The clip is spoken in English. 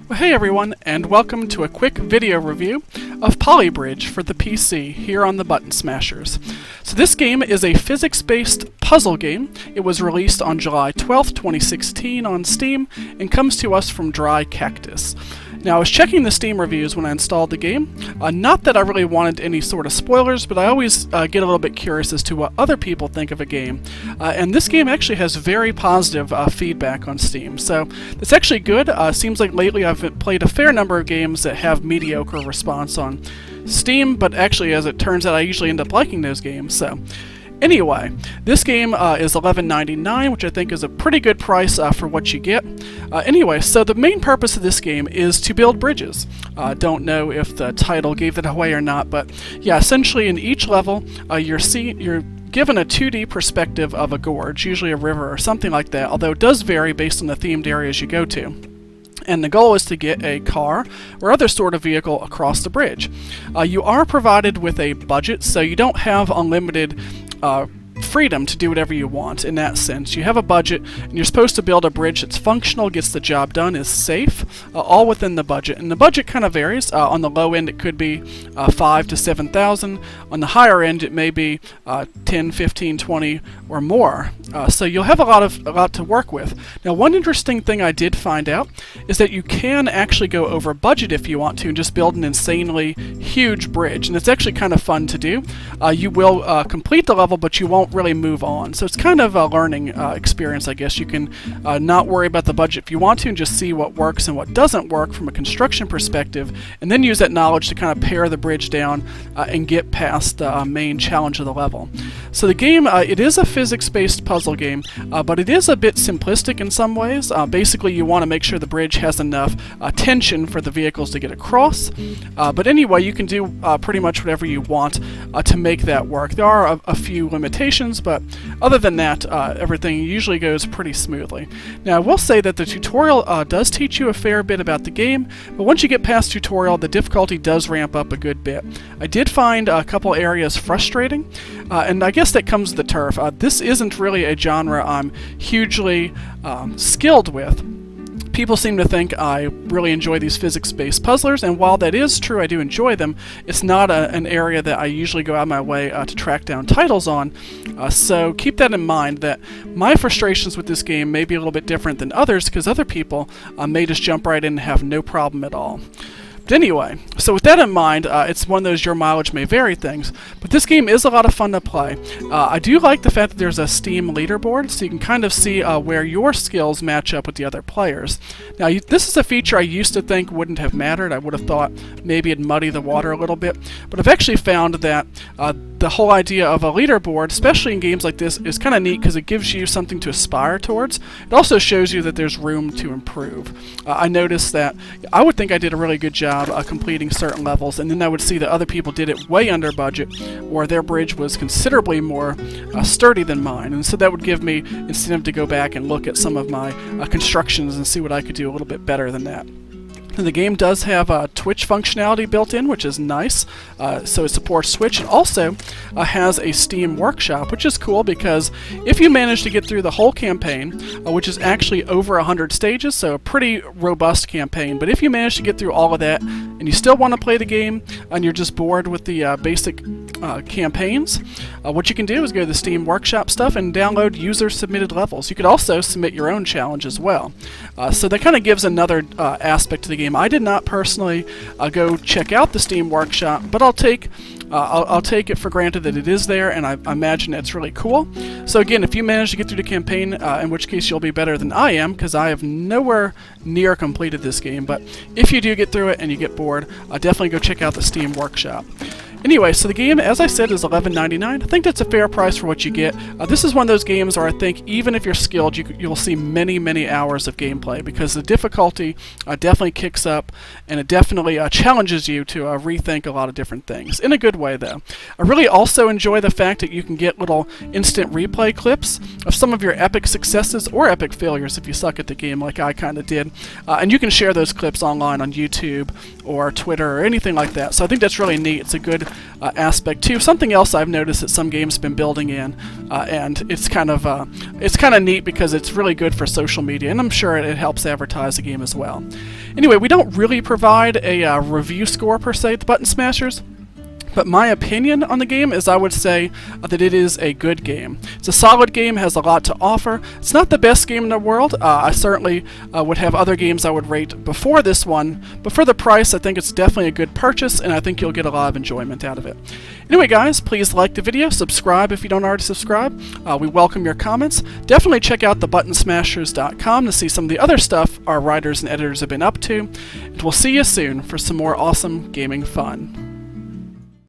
Well, hey everyone, and welcome to a quick video review of Polybridge for the PC here on the Button Smashers. So this game is a physics-based puzzle game. It was released on July 12th, 2016 on Steam, and comes to us from Dry Cactus. Now, I was checking the Steam reviews when I installed the game. Not that I really wanted any sort of spoilers, but I always get a little bit curious as to what other people think of a game. And this game actually has very positive feedback on Steam, so it's actually good. Seems like lately I've played a fair number of games that have mediocre response on Steam, but actually, as it turns out, I usually end up liking those games. So anyway, this game is $11.99, which I think is a pretty good price for what you get. Anyway, so the main purpose of this game is to build bridges. Don't know if the title gave it away or not, but yeah, essentially in each level, you're given a 2D perspective of a gorge, usually a river or something like that, although it does vary based on the themed areas you go to. And the goal is to get a car or other sort of vehicle across the bridge. You are provided with a budget, so you don't have unlimited freedom to do whatever you want in that sense. You have a budget, and you're supposed to build a bridge that's functional, gets the job done, is safe, all within the budget. And the budget kind of varies. On the low end, it could be 5 to 7,000. On the higher end, it may be 10, 15, 20, or more. So you'll have a lot to work with. Now, one interesting thing I did find out is that you can actually go over budget if you want to and just build an insanely huge bridge, and it's actually kind of fun to do. You will complete the level, but you won't really move on. So it's kind of a learning experience, I guess. You can not worry about the budget if you want to and just see what works and what doesn't work from a construction perspective, and then use that knowledge to kind of pare the bridge down and get past the main challenge of the level. So the game, it is a physics-based puzzle game, but it is a bit simplistic in some ways. Basically, you want to make sure the bridge has enough tension for the vehicles to get across. But anyway, you can do pretty much whatever you want to make that work. There are a few limitations, but other than that, everything usually goes pretty smoothly. Now, I will say that the tutorial does teach you a fair bit about the game, but once you get past tutorial, the difficulty does ramp up a good bit. I did find a couple areas frustrating, and I guess that comes with the turf. This isn't really a genre I'm hugely skilled with. People seem to think I really enjoy these physics-based puzzlers, and while that is true, I do enjoy them, it's not an area that I usually go out of my way to track down titles on, so keep that in mind, that my frustrations with this game may be a little bit different than others, because other people may just jump right in and have no problem at all. But anyway, so with that in mind, it's one of those your mileage may vary things, but this game is a lot of fun to play. I do like the fact that there's a Steam leaderboard, so you can kind of see where your skills match up with the other players. Now, this is a feature I used to think wouldn't have mattered. I would have thought maybe it'd muddy the water a little bit, but I've actually found that the whole idea of a leaderboard, especially in games like this, is kind of neat because it gives you something to aspire towards. It also shows you that there's room to improve. I noticed that I would think I did a really good job completing certain levels, and then I would see that other people did it way under budget, or their bridge was considerably more sturdy than mine, and so that would give me incentive to go back and look at some of my constructions and see what I could do a little bit better than that. And the game does have Twitch functionality built in, which is nice, so it supports Twitch. It also has a Steam workshop, which is cool because if you manage to get through the whole campaign, which is actually over 100 stages, so a pretty robust campaign, but if you manage to get through all of that and you still want to play the game and you're just bored with the basic campaigns, what you can do is go to the Steam workshop stuff and download user-submitted levels. You could also submit your own challenge as well. So that kind of gives another aspect to the game. I did not personally go check out the Steam workshop, but I'll take it for granted that it is there, and I imagine it's really cool. So again, if you manage to get through the campaign, in which case you'll be better than I am, because I have nowhere near completed this game, but if you do get through it and you get bored, definitely go check out the Steam workshop. Anyway, so the game, as I said, is $11.99. I think that's a fair price for what you get. This is one of those games where I think even if you're skilled, you'll see many, many hours of gameplay, because the difficulty definitely kicks up, and it definitely challenges you to rethink a lot of different things. In a good way, though. I really also enjoy the fact that you can get little instant replay clips of some of your epic successes or epic failures if you suck at the game like I kind of did. And you can share those clips online on YouTube or Twitter or anything like that. So I think that's really neat. It's a good aspect too. Something else I've noticed that some games have been building in, and it's kind of neat because it's really good for social media, and I'm sure it helps advertise the game as well. Anyway, we don't really provide a review score per se at the Button Smashers, but my opinion on the game is I would say that it is a good game. It's a solid game, has a lot to offer. It's not the best game in the world. I certainly would have other games I would rate before this one, but for the price, I think it's definitely a good purchase, and I think you'll get a lot of enjoyment out of it. Anyway, guys, please like the video, subscribe if you don't already subscribe. We welcome your comments. Definitely check out thebuttonsmashers.com to see some of the other stuff our writers and editors have been up to, and we'll see you soon for some more awesome gaming fun.